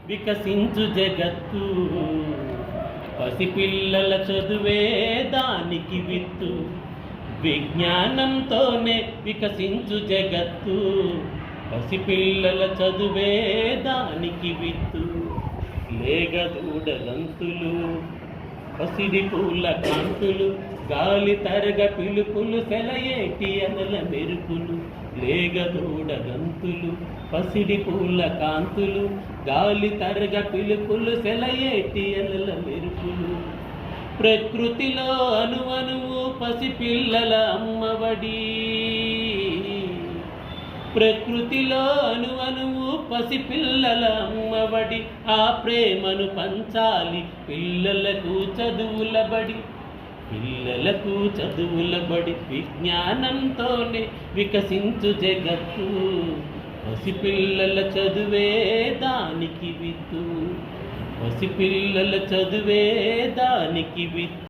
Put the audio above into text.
వికసించు జగత్తు, పసిపిల్లల చదువే దానికి విత్తు. విజ్ఞానంతోనే వికసించు జగత్తు, పసిపిల్లల చదువే దానికి విత్తు. లేగదూడగంతులు, పసిడి పూల కాంతులు, గాలి తరగ పిలుపులు, సెలయేటి అనల మెరుపులు. లేగదూడగంతులు, పసిడి పూల కాంతులు, గాలి తరగ పిలుపులు, సెలయేటి అనల మెరుపులు. ప్రకృతిలో అణువణువు పసిపిల్లల అమ్మఒడి, ప్రకృతిలో అణువణువు పసిపిల్లల అమ్మఒడి. ఆ ప్రేమను పంచాలి పిల్లలకు చదువుల బడి, పిల్లలకు చదువుల బడి. విజ్ఞానంతోనే వికసించు జగత్తు, పసిపిల్లల చదువే దానికి విత్తు, పసిపిల్లల చదువే దానికి విత్తు.